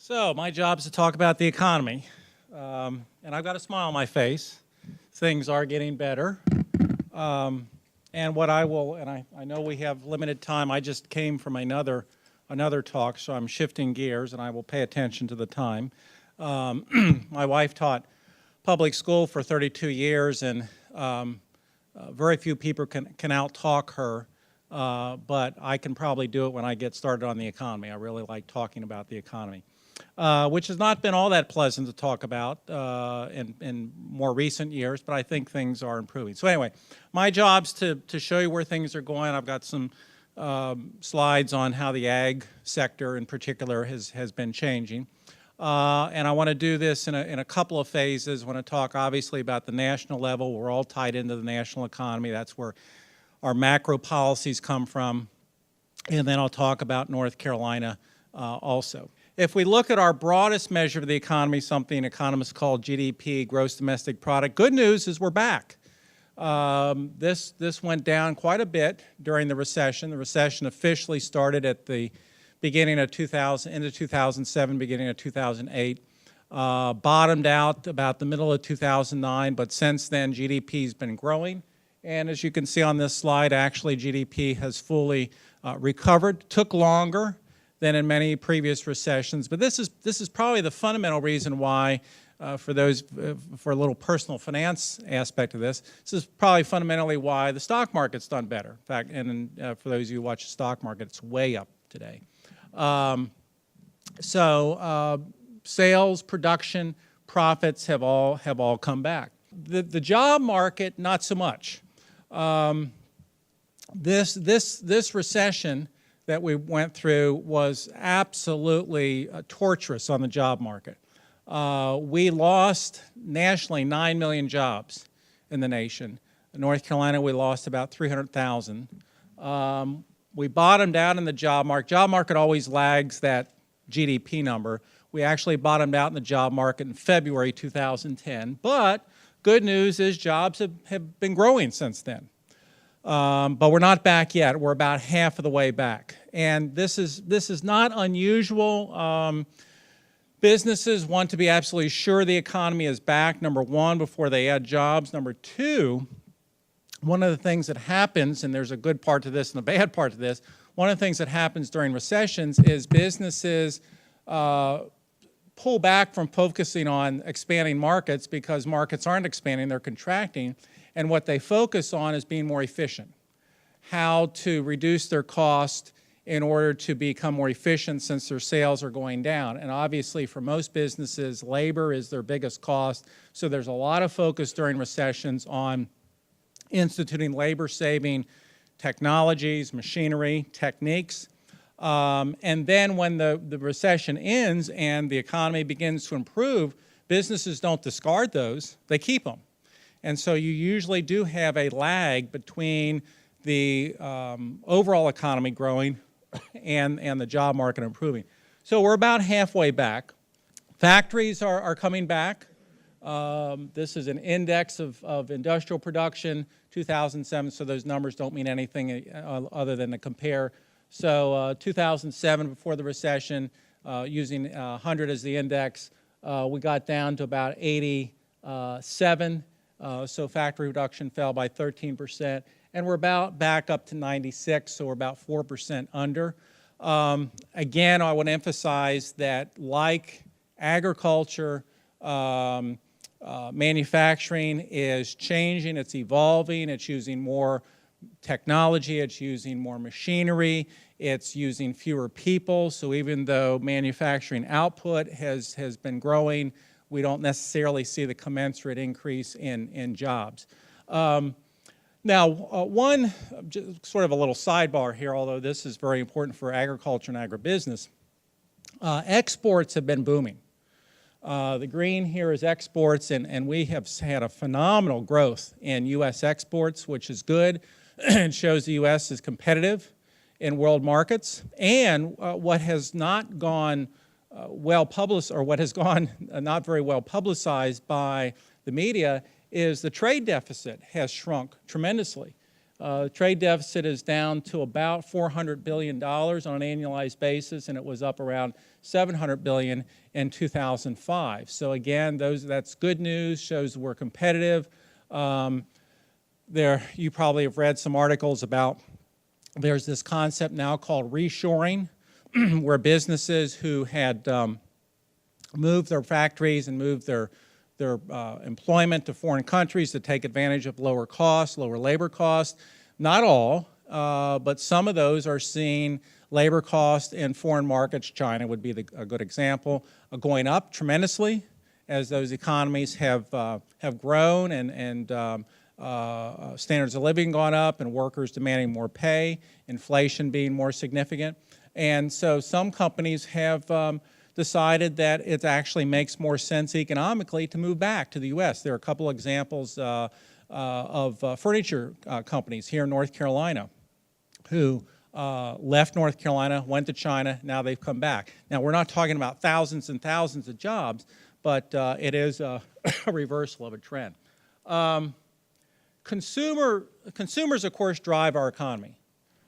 So my job is to talk about the economy, and I've got a smile on my face. Things are getting better, and what I will, and I know we have limited time. I just came from another talk, so I'm shifting gears, and I will pay attention to the time. My wife taught public school for 32 years, and very few people can out-talk her, but I can probably do it when I get started on the economy. I really like talking about the economy. Which has not been all that pleasant to talk about in more recent years, but I think things are improving. So anyway, my job's to show you where things are going. I've got some slides on how the ag sector in particular has been changing. And I want to do this in a couple of phases. I want to talk obviously about the national level. We're all tied into the national economy. That's where our macro policies come from. And then I'll talk about North Carolina also. If we look at our broadest measure of the economy, something economists call GDP, gross domestic product, good news is we're back. This went down quite a bit during the recession. The recession officially started at the beginning of 2000, into 2007, beginning of 2008. Bottomed out about the middle of 2009, but since then GDP's been growing. And as you can see on this slide, actually GDP has fully recovered. Took longer than in many previous recessions, but this is probably the fundamental reason why, for a little personal finance aspect of this is probably fundamentally why the stock market's done better. In fact, and for those of you who watch the stock market, it's way up today. Sales, production, profits have all come back. The job market, not so much. This recession that we went through was absolutely torturous on the job market. We lost nationally 9 million jobs in the nation. In North Carolina, we lost about 300,000. We bottomed out in the job market. Job market always lags that GDP number. We actually bottomed out in the job market in February 2010. But good news is jobs have been growing since then. But we're not back yet. We're about half of the way back. And this is not unusual. Businesses want to be absolutely sure the economy is back, number one, before they add jobs. Number two, one of the things that happens, and there's a good part to this and a bad part to this, one of the things that happens during recessions is businesses pull back from focusing on expanding markets because markets aren't expanding, they're contracting. And what they focus on is being more efficient, how to reduce their cost in order to become more efficient since their sales are going down. And obviously for most businesses, labor is their biggest cost. So there's a lot of focus during recessions on instituting labor-saving technologies, machinery, techniques. And then when the recession ends and the economy begins to improve, businesses don't discard those, they keep them. And so you usually do have a lag between the overall economy growing and the job market improving. So we're about halfway back. Factories are coming back. This is an index of industrial production, 2007, so those numbers don't mean anything other than to compare. So 2007, before the recession, using 100 as the index, we got down to about 87. So factory production fell by 13%, and we're about back up to 96, so we're about 4% under. Again, I want to emphasize that like agriculture, manufacturing is changing, it's evolving, it's using more technology, it's using more machinery, it's using fewer people, so even though manufacturing output has been growing, we don't necessarily see the commensurate increase in jobs. Now, one sort of a little sidebar here, although this is very important for agriculture and agribusiness, exports have been booming. The green here is exports, and we have had a phenomenal growth in U.S. exports, which is good. It shows the U.S. is competitive in world markets. And what has not gone well publicized, or what has gone not very well publicized by the media, is the trade deficit has shrunk tremendously. Trade deficit is down to about $400 billion on an annualized basis, and it was up around $700 billion in 2005. So again, that's good news, shows we're competitive. You probably have read some articles about, there's this concept now called reshoring, where businesses who had moved their factories and moved their employment to foreign countries to take advantage of lower costs, lower labor costs. Not all, but some of those are seeing labor costs in foreign markets. China would be a good example, going up tremendously as those economies have grown and standards of living gone up and workers demanding more pay, inflation being more significant. And so some companies have decided that it actually makes more sense economically to move back to the U.S. There are a couple examples of furniture companies here in North Carolina who left North Carolina, went to China, now they've come back. Now, we're not talking about thousands and thousands of jobs, but it is a reversal of a trend. Consumers, of course, drive our economy.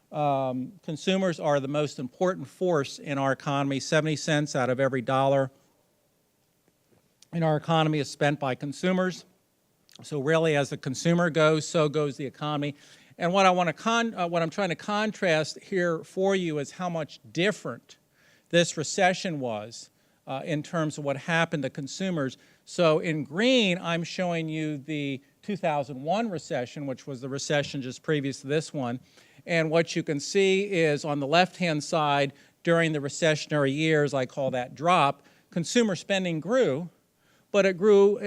Consumers are the most important force in our economy. 70 cents out of every dollar in our economy is spent by consumers. So really, as the consumer goes, so goes the economy. And what I'm trying to contrast here for you is how much different this recession was in terms of what happened to consumers. So in green, I'm showing you the 2001 recession, which was the recession just previous to this one. And what you can see is on the left-hand side, during the recessionary years, I call that drop, consumer spending grew, but it grew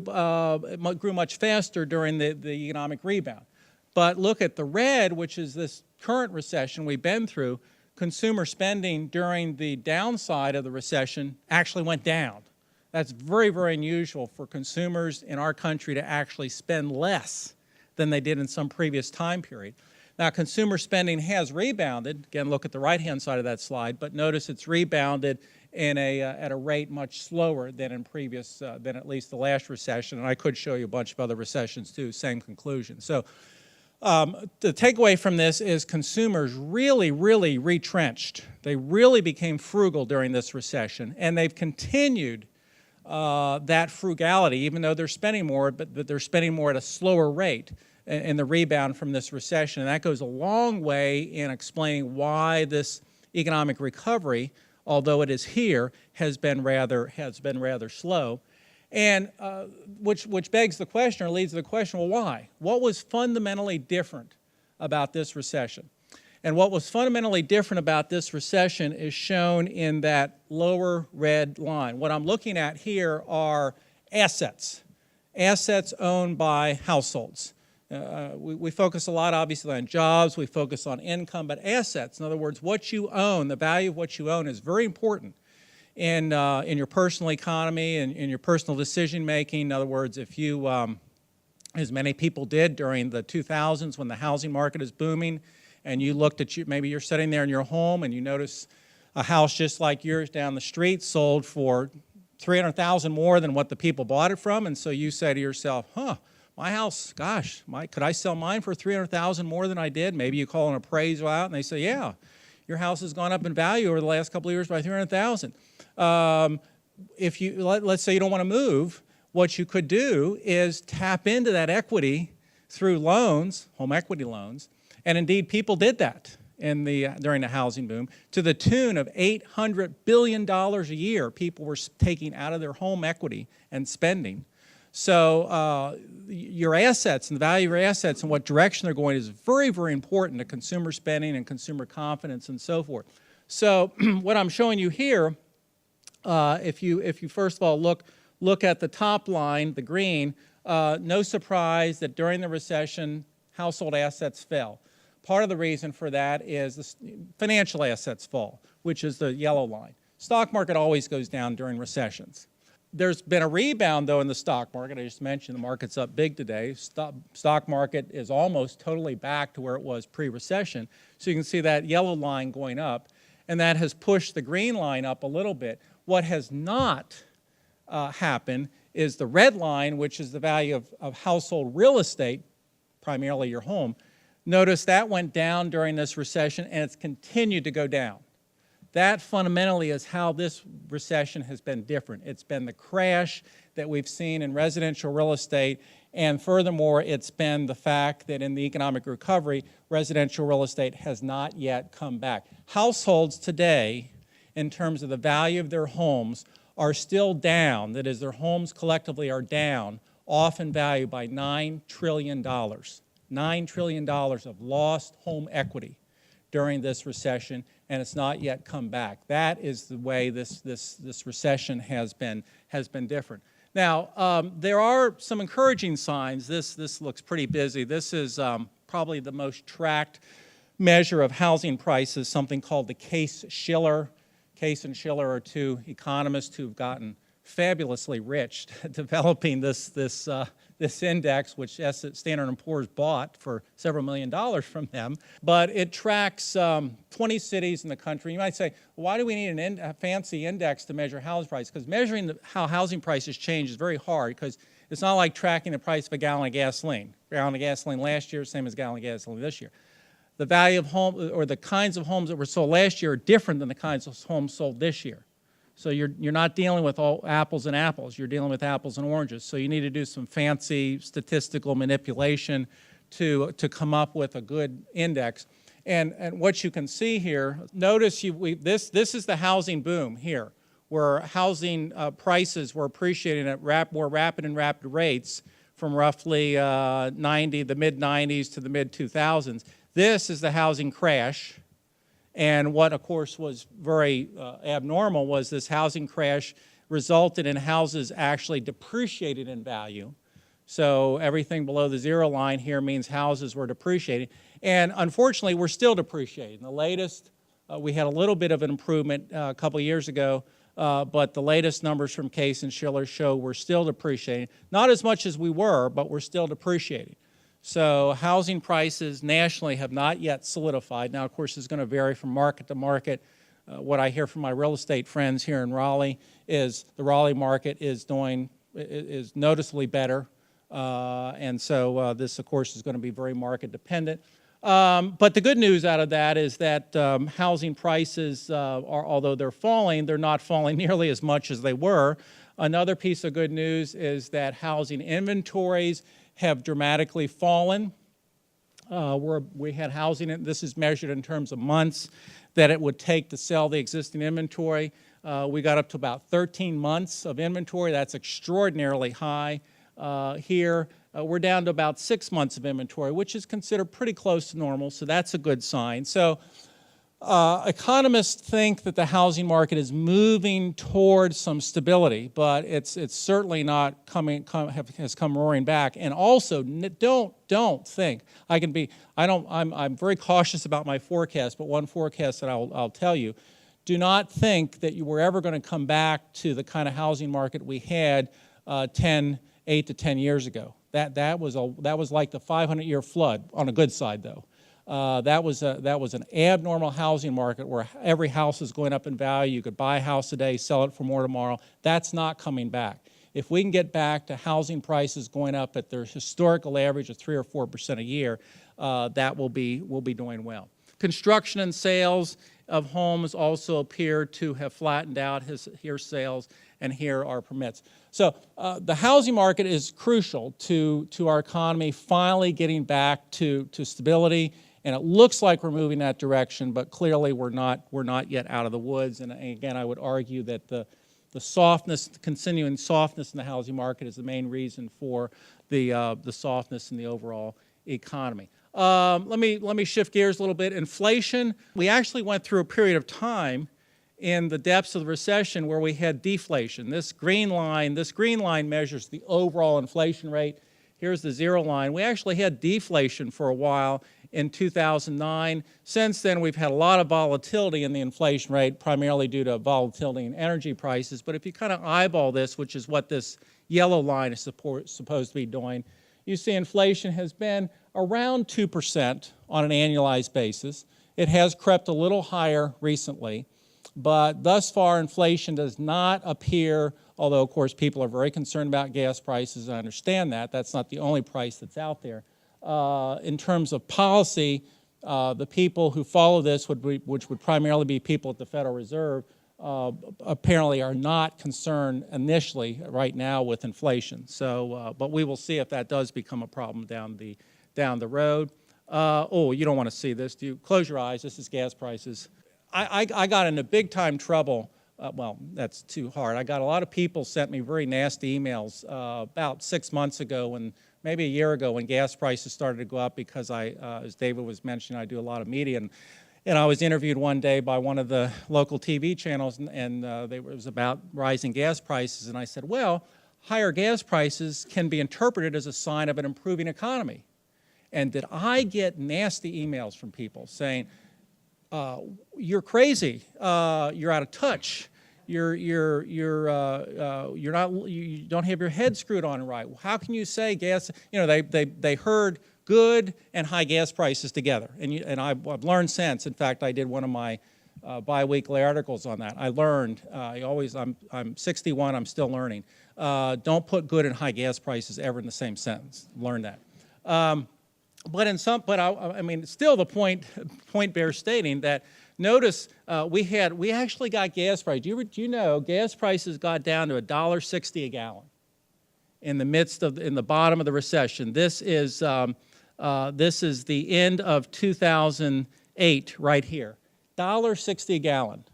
much faster during the economic rebound. But look at the red, which is this current recession we've been through. Consumer spending during the downside of the recession actually went down. That's very, very unusual for consumers in our country to actually spend less than they did in some previous time period. Now, consumer spending has rebounded. Again, look at the right-hand side of that slide, but notice it's rebounded at a rate much slower than in previous, than at least the last recession. And I could show you a bunch of other recessions too, same conclusion. So the takeaway from this is consumers really, really retrenched. They really became frugal during this recession, and they've continued that frugality, even though they're spending more, but they're spending more at a slower rate in the rebound from this recession. And that goes a long way in explaining why this economic recovery, although it is here, has been rather slow. And which begs the question, or leads to the question, well, why? What was fundamentally different about this recession? And what was fundamentally different about this recession is shown in that lower red line. What I'm looking at here are assets owned by households. We focus a lot, obviously, on jobs. We focus on income, but assets, in other words, what you own, the value of what you own is very important in your personal economy and in your personal decision-making. In other words, if you, as many people did during the 2000s when the housing market is booming, and you looked at maybe you're sitting there in your home and you notice a house just like yours down the street sold for $300,000 more than what the people bought it from, and so you say to yourself, my house, gosh, could I sell mine for $300,000 more than I did? Maybe you call an appraisal out and they say, yeah, your house has gone up in value over the last couple of years by $300,000. If you, let's say you don't want to move, what you could do is tap into that equity through loans, home equity loans, and indeed people did that during the housing boom to the tune of $800 billion a year people were taking out of their home equity and spending. So your assets and the value of your assets and what direction they're going is very, very important to consumer spending and consumer confidence and so forth. So what I'm showing you here, if you first of all look at the top line, the green, no surprise that during the recession, household assets fell. Part of the reason for that is the financial assets fall, which is the yellow line. Stock market always goes down during recessions. There's been a rebound, though, in the stock market. I just mentioned the market's up big today. Stock market is almost totally back to where it was pre-recession. So you can see that yellow line going up, and that has pushed the green line up a little bit. What has not happened is the red line, which is the value of household real estate, primarily your home, Notice that went down during this recession, and it's continued to go down. That fundamentally is how this recession has been different. It's been the crash that we've seen in residential real estate, and furthermore, it's been the fact that in the economic recovery, residential real estate has not yet come back. Households today, in terms of the value of their homes, are still down. That is, their homes collectively are down, often valued by $9 trillion. $9 trillion of lost home equity during this recession, and it's not yet come back. That is the way this recession has been different. Now, there are some encouraging signs. This looks pretty busy. This is probably the most tracked measure of housing prices, something called the Case-Shiller. Case and Shiller are two economists who've gotten fabulously rich developing this index, which Standard & Poor's bought for several $1 million from them. But it tracks 20 cities in the country. You might say, why do we need a fancy index to measure housing prices? Because measuring how housing prices change is very hard, because it's not like tracking the price of a gallon of gasoline. A gallon of gasoline last year, same as a gallon of gasoline this year. The value of home, or the kinds of homes that were sold last year, are different than the kinds of homes sold this year. So you're not dealing with all apples and apples. You're dealing with apples and oranges. So you need to do some fancy statistical manipulation to come up with a good index. And what you can see here, notice this is the housing boom here, where housing prices were appreciating at more rapid rates from roughly the mid-90s to the mid-2000s. This is the housing crash. And what, of course, was very abnormal was this housing crash resulted in houses actually depreciated in value. So everything below the zero line here means houses were depreciating. And unfortunately, we're still depreciating. The latest, we had a little bit of an improvement a couple of years ago, but the latest numbers from Case and Shiller show we're still depreciating. Not as much as we were, but we're still depreciating. So housing prices nationally have not yet solidified. Now, of course, it's going to vary from market to market. What I hear from my real estate friends here in Raleigh is the Raleigh market is noticeably better. And so this, of course, is going to be very market dependent. But the good news out of that is that housing prices, although they're falling, they're not falling nearly as much as they were. Another piece of good news is that housing inventories have dramatically fallen. We had housing, this is measured in terms of months, that it would take to sell the existing inventory. We got up to about 13 months of inventory. That's extraordinarily high. Here, we're down to about 6 months of inventory, which is considered pretty close to normal, so that's a good sign. So economists think that the housing market is moving towards some stability, but it's certainly not has come roaring back. And also, don't think I'm very cautious about my forecast, but one forecast that I'll tell you: do not think that you were ever going to come back to the kind of housing market we had 8 to 10 years ago. That was like the 500-year flood on a good side, though. That was an abnormal housing market where every house is going up in value. You could buy a house today, sell it for more tomorrow. That's not coming back. If we can get back to housing prices going up at their historical average of 3 or 4% a year, that we'll be doing well. Construction and sales of homes also appear to have flattened out. Here's sales, and here are permits. So the housing market is crucial to our economy finally getting back to stability. And it looks like we're moving that direction, but clearly we're not yet out of the woods. And again, I would argue that the continuing softness in the housing market is the main reason for the softness in the overall economy. Let me shift gears a little bit. Inflation. We actually went through a period of time in the depths of the recession where we had deflation. This green line measures the overall inflation rate. Here's the zero line. We actually had deflation for a while in 2009. Since then, we've had a lot of volatility in the inflation rate, primarily due to volatility in energy prices. But if you kind of eyeball this, which is what this yellow line is supposed to be doing, you see inflation has been around 2% on an annualized basis. It has crept a little higher recently, but thus far inflation does not appear, although of course people are very concerned about gas prices, I understand that. That's not the only price that's out there. in terms of policy, the people who follow this, which would primarily be people at the Federal Reserve, apparently are not concerned initially right now with inflation. So, but we will see if that does become a problem down the road. Oh, you don't want to see this, do you? Close your eyes. This is gas prices. I got into big time trouble. Well, that's too hard. I got a lot of people sent me very nasty emails about 6 months ago, and maybe a year ago, when gas prices started to go up, because as David was mentioning, I do a lot of media, and I was interviewed one day by one of the local TV channels, and it was about rising gas prices, and I said, well, higher gas prices can be interpreted as a sign of an improving economy. And did I get nasty emails from people saying, you're crazy, you're out of touch, you don't have your head screwed on right. How can you say gas? You know, they heard good and high gas prices together, and I've learned since. In fact, I did one of my biweekly articles on that. I learned. I'm 61. I'm still learning. Don't put good and high gas prices ever in the same sentence. Learn that. I mean, still the point bears stating that. Notice we actually got gas prices. Do you know gas prices got down to $1.60 a gallon in the bottom of the recession. This is the end of 2008 right here. $1.60 a gallon.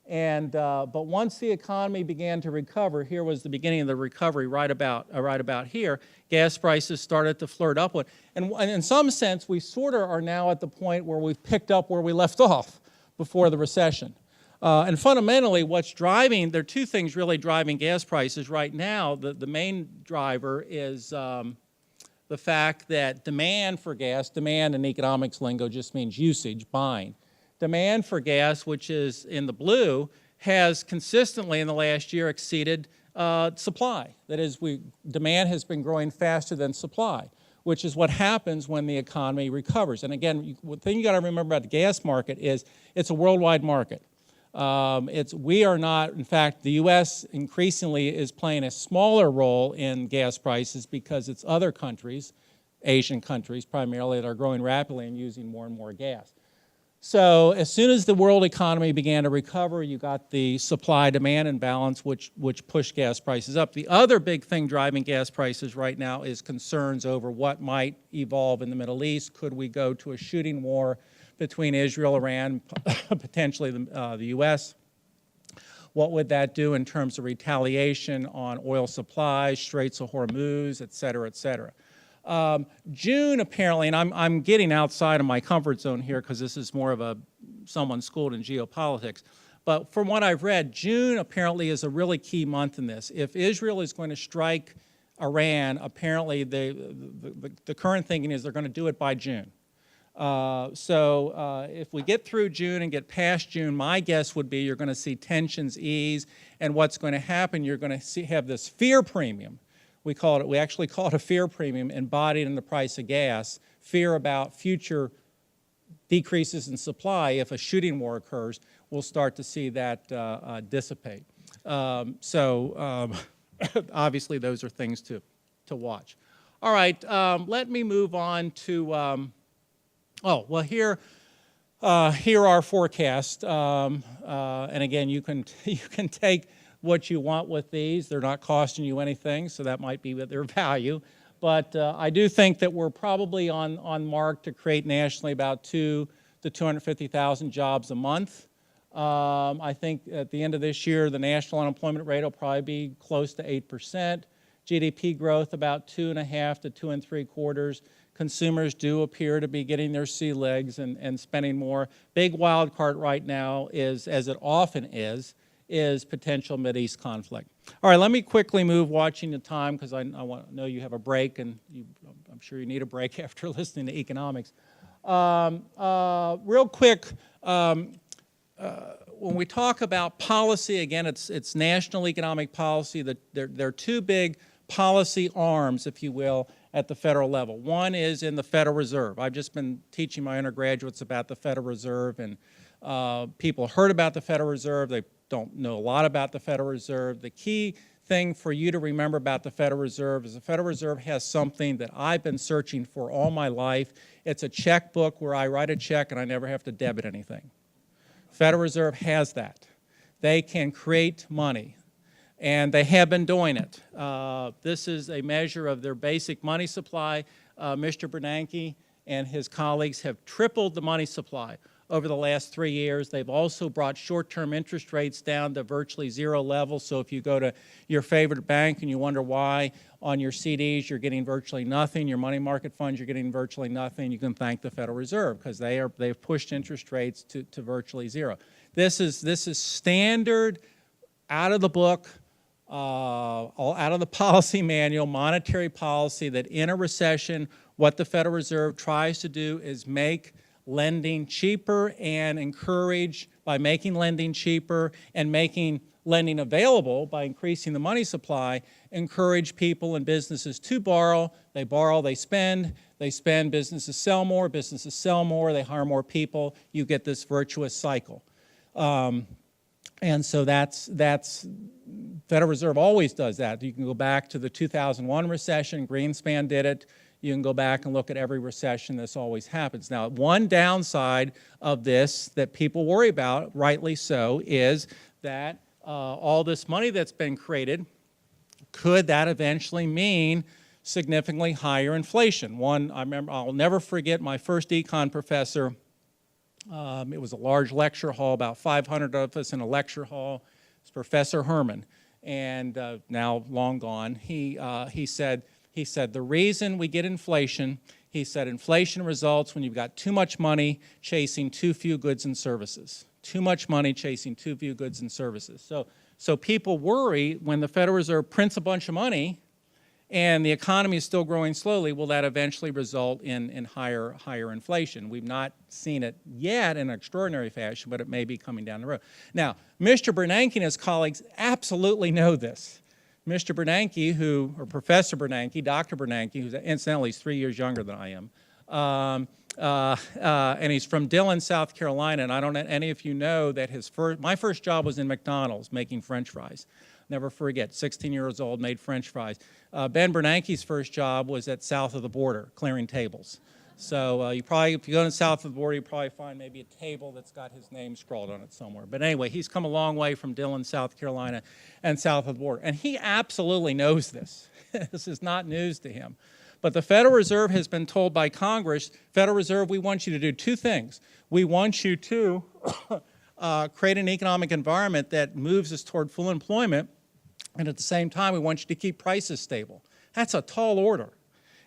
But once the economy began to recover, here was the beginning of the recovery right about here, gas prices started to flirt upward. And in some sense, we sort of are now at the point where we've picked up where we left off before the recession. And fundamentally, there are two things really driving gas prices right now. The main driver is the fact that demand for gas, demand in economics lingo just means usage, buying. Demand for gas, which is in the blue, has consistently in the last year exceeded supply. That is, demand has been growing faster than supply, which is what happens when the economy recovers. And again, the thing you got to remember about the gas market is it's a worldwide market. We are not, in fact, the U.S. increasingly is playing a smaller role in gas prices because it's other countries, Asian countries primarily, that are growing rapidly and using more and more gas. So as soon as the world economy began to recover, you got the supply-demand imbalance, which pushed gas prices up. The other big thing driving gas prices right now is concerns over what might evolve in the Middle East. Could we go to a shooting war between Israel, Iran, potentially the U.S.? What would that do in terms of retaliation on oil supplies, Straits of Hormuz, et cetera, et cetera? June apparently, and I'm getting outside of my comfort zone here because this is more of someone schooled in geopolitics, but from what I've read, June apparently is a really key month in this. If Israel is going to strike Iran, apparently the current thinking is they're going to do it by June. If we get through June and get past June, my guess would be you're going to see tensions ease, and what's going to happen, you're going to have this fear premium. We actually call it a fear premium embodied in the price of gas, fear about future decreases in supply. If a shooting war occurs, we'll start to see that dissipate. Obviously those are things to watch. All right, let me move on to, here are our forecasts. And again, you can take what you want with these. They're not costing you anything, so that might be their value. But I do think that we're probably on mark to create nationally about 200,000 to 250,000 jobs a month. I think at the end of this year, the national unemployment rate will probably be close to 8%. GDP growth about 2.5 to 2 3/4. Consumers do appear to be getting their sea legs and spending more. Big wild card right now is, as it often is potential Mideast conflict. All right, let me quickly move, watching the time, because I know you have a break, and I'm sure you need a break after listening to economics. Real quick, when we talk about policy, again, it's national economic policy. There are two big policy arms, if you will, at the federal level. One is in the Federal Reserve. I've just been teaching my undergraduates about the Federal Reserve, and people heard about the Federal Reserve. They don't know a lot about the Federal Reserve. The key thing for you to remember about the Federal Reserve is the Federal Reserve has something that I've been searching for all my life. It's a checkbook where I write a check and I never have to debit anything. Federal Reserve has that. They can create money, and they have been doing it. This is a measure of their basic money supply. Mr. Bernanke and his colleagues have tripled the money supply over the last 3 years. They've also brought short-term interest rates down to virtually zero levels. So if you go to your favorite bank and you wonder why on your CDs you're getting virtually nothing, your money market funds you're getting virtually nothing, you can thank the Federal Reserve because they've pushed interest rates to virtually zero. This is standard, out of the book, out of the policy manual, monetary policy that in a recession, what the Federal Reserve tries to do is make lending cheaper and encourage, by making lending cheaper and making lending available by increasing the money supply, encourage people and businesses to borrow, they spend, businesses sell more, they hire more people, you get this virtuous cycle. And so that's Federal Reserve always does that. You can go back to the 2001 recession, Greenspan did it. You can go back and look at every recession, this always happens. Now, one downside of this that people worry about, rightly so, is that all this money that's been created, could that eventually mean significantly higher inflation? I'll never forget my first econ professor. It was a large lecture hall, about 500 of us in a lecture hall. It's Professor Herman, and now long gone. He said, the reason we get inflation, he said, inflation results when you've got too much money chasing too few goods and services. Too much money chasing too few goods and services. So people worry when the Federal Reserve prints a bunch of money and the economy is still growing slowly, will that eventually result in higher inflation? We've not seen it yet in an extraordinary fashion, but it may be coming down the road. Now, Mr. Bernanke and his colleagues absolutely know this. Mr. Bernanke, or Professor Bernanke, Dr. Bernanke, who's incidentally 3 years younger than I am, and he's from Dillon, South Carolina, and I don't know any of you know that my first job was in McDonald's making French fries. Never forget, 16 years old, made French fries. Ben Bernanke's first job was at south of the border, clearing tables. So if you go to south of the border, you probably find maybe a table that's got his name scrawled on it somewhere. But anyway, he's come a long way from Dillon, South Carolina, and south of the border. And he absolutely knows this. This is not news to him. But the Federal Reserve has been told by Congress, Federal Reserve, we want you to do two things. We want you to create an economic environment that moves us toward full employment, and at the same time, we want you to keep prices stable. That's a tall order.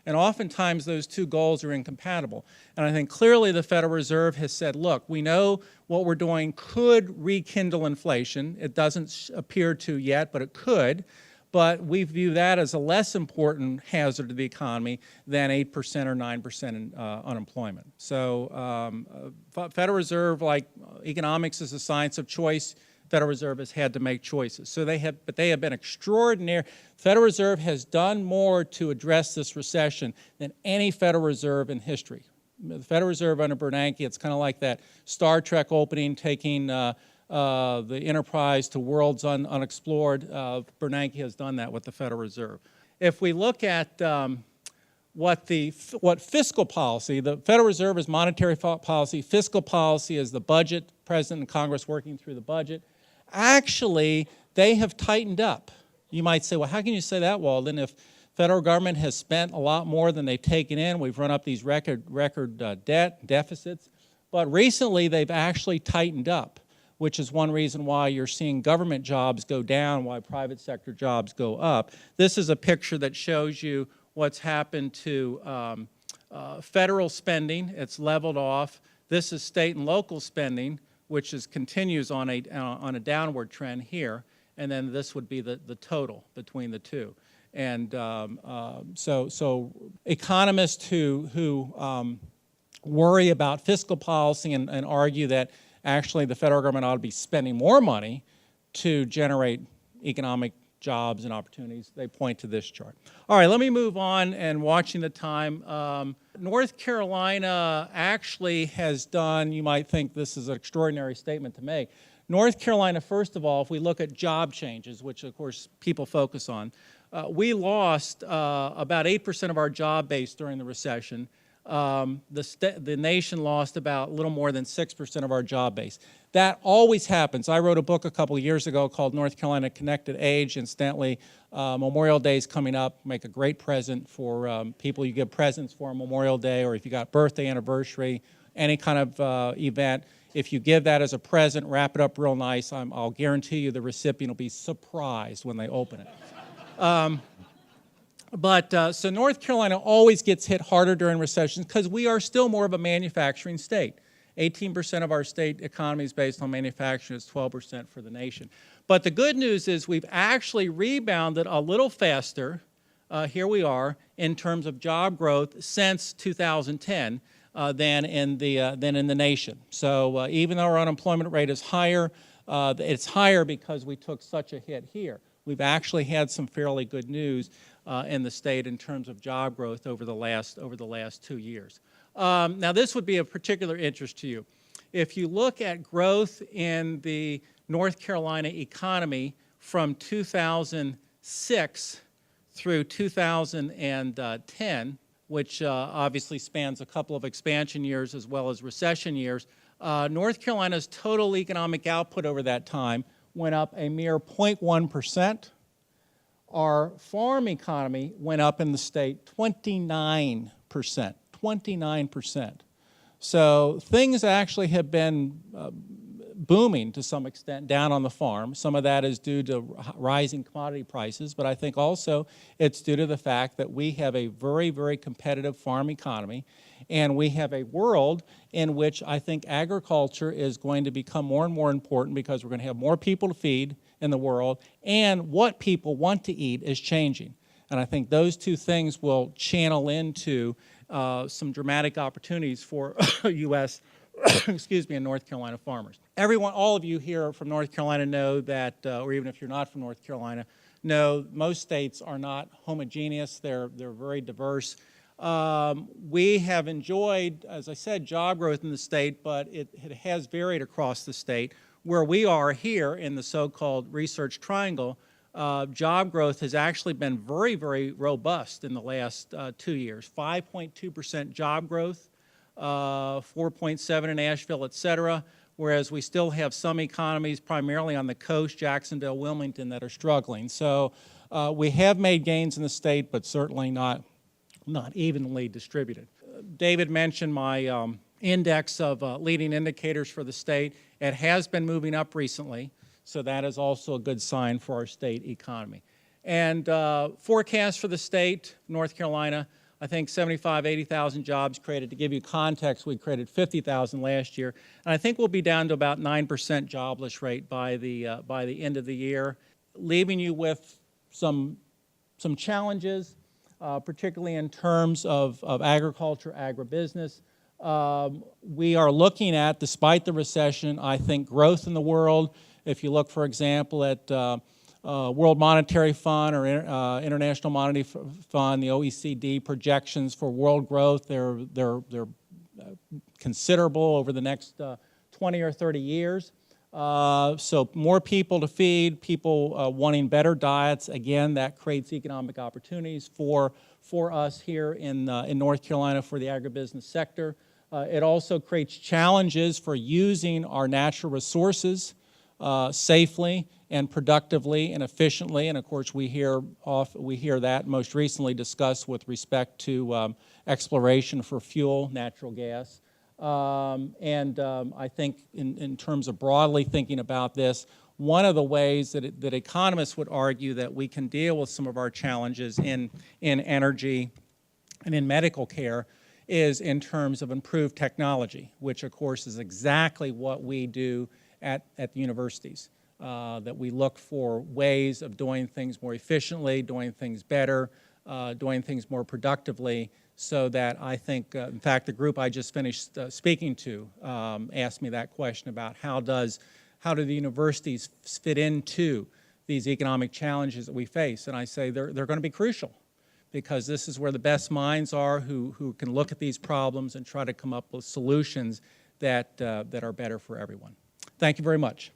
And oftentimes, those two goals are incompatible. And I think clearly the Federal Reserve has said, look, we know what we're doing could rekindle inflation. It doesn't appear to yet, but it could. But we view that as a less important hazard to the economy than 8% or 9% unemployment. So Federal Reserve, like economics is a science of choice, Federal Reserve has had to make choices. But they have been extraordinary. Federal Reserve has done more to address this recession than any Federal Reserve in history. The Federal Reserve under Bernanke, it's kind of like that Star Trek opening taking the Enterprise to worlds unexplored. Bernanke has done that with the Federal Reserve. If we look at what fiscal policy, the Federal Reserve is monetary policy, fiscal policy is the budget, President and Congress working through the budget. Actually, they have tightened up. You might say, well, how can you say that, Walden, if federal government has spent a lot more than they've taken in? We've run up these record deficits. But recently, they've actually tightened up, which is one reason why you're seeing government jobs go down, why private sector jobs go up. This is a picture that shows you what's happened to federal spending. It's leveled off. This is state and local spending, which continues on a downward trend here. And then this would be the total between the two. And so economists who worry about fiscal policy and argue that actually the federal government ought to be spending more money to generate economic jobs and opportunities, they point to this chart. All right, let me move on and watching the time. North Carolina actually has done, you might think this is an extraordinary statement to make. North Carolina, first of all, if we look at job changes, which of course people focus on, we lost about 8% of our job base during the recession. The nation lost about a little more than 6% of our job base. That always happens. I wrote a book a couple of years ago called North Carolina Connected Age. Incidentally, Memorial Day is coming up. Make a great present for people you give presents for on Memorial Day, or if you got birthday, anniversary, any kind of event. If you give that as a present, wrap it up real nice, I'll guarantee you the recipient will be surprised when they open it. So North Carolina always gets hit harder during recessions because we are still more of a manufacturing state. 18% of our state economy is based on manufacturing. It's 12% for the nation. But the good news is we've actually rebounded a little faster, here we are, in terms of job growth since 2010 than in the nation. So even though our unemployment rate is higher, it's higher because we took such a hit here. We've actually had some fairly good news in the state in terms of job growth over the last 2 years. Now, this would be of particular interest to you. If you look at growth in the North Carolina economy from 2006 through 2010, which obviously spans a couple of expansion years as well as recession years, North Carolina's total economic output over that time went up a mere 0.1%. Our farm economy went up in the state 29%. 29%. So things actually have been booming to some extent down on the farm. Some of that is due to rising commodity prices, but I think also it's due to the fact that we have a very, very competitive farm economy, and we have a world in which I think agriculture is going to become more and more important because we're going to have more people to feed in the world, and what people want to eat is changing. And I think those two things will channel into some dramatic opportunities for U.S. and North Carolina farmers. All of you here from North Carolina know that, or even if you're not from North Carolina, know most states are not homogeneous. They're very diverse. We have enjoyed, as I said, job growth in the state, but it has varied across the state. Where we are here in the so-called Research Triangle, job growth has actually been very, very robust in the last 2 years. 5.2% job growth, 4.7 in Asheville, et cetera, whereas we still have some economies, primarily on the coast, Jacksonville, Wilmington, that are struggling. So we have made gains in the state, but certainly not evenly distributed. David mentioned my index of leading indicators for the state. It has been moving up recently, so that is also a good sign for our state economy. And forecast for the state, North Carolina, I think 80,000 jobs created. To give you context, we created 50,000 last year, and I think we'll be down to about 9% jobless rate by the end of the year, leaving you with some challenges, particularly in terms of agriculture, agribusiness. We are looking at, despite the recession, I think growth in the world. If you look, for example, at World Monetary Fund or International Monetary Fund, the OECD projections for world growth, they're considerable over the next 20 or 30 years. So more people to feed, people wanting better diets. Again, that creates economic opportunities for us here in North Carolina for the agribusiness sector. It also creates challenges for using our natural resources safely and productively and efficiently. And of course, we hear that most recently discussed with respect to exploration for fuel, natural gas. I think in terms of broadly thinking about this, one of the ways that economists would argue that we can deal with some of our challenges in energy and in medical care is in terms of improved technology, which of course is exactly what we do at the universities, that we look for ways of doing things more efficiently, doing things better, doing things more productively, so that I think, in fact, the group I just finished speaking to asked me that question about how do the universities fit into these economic challenges that we face. And I say they're going to be crucial, because this is where the best minds are who can look at these problems and try to come up with solutions that are better for everyone. Thank you very much.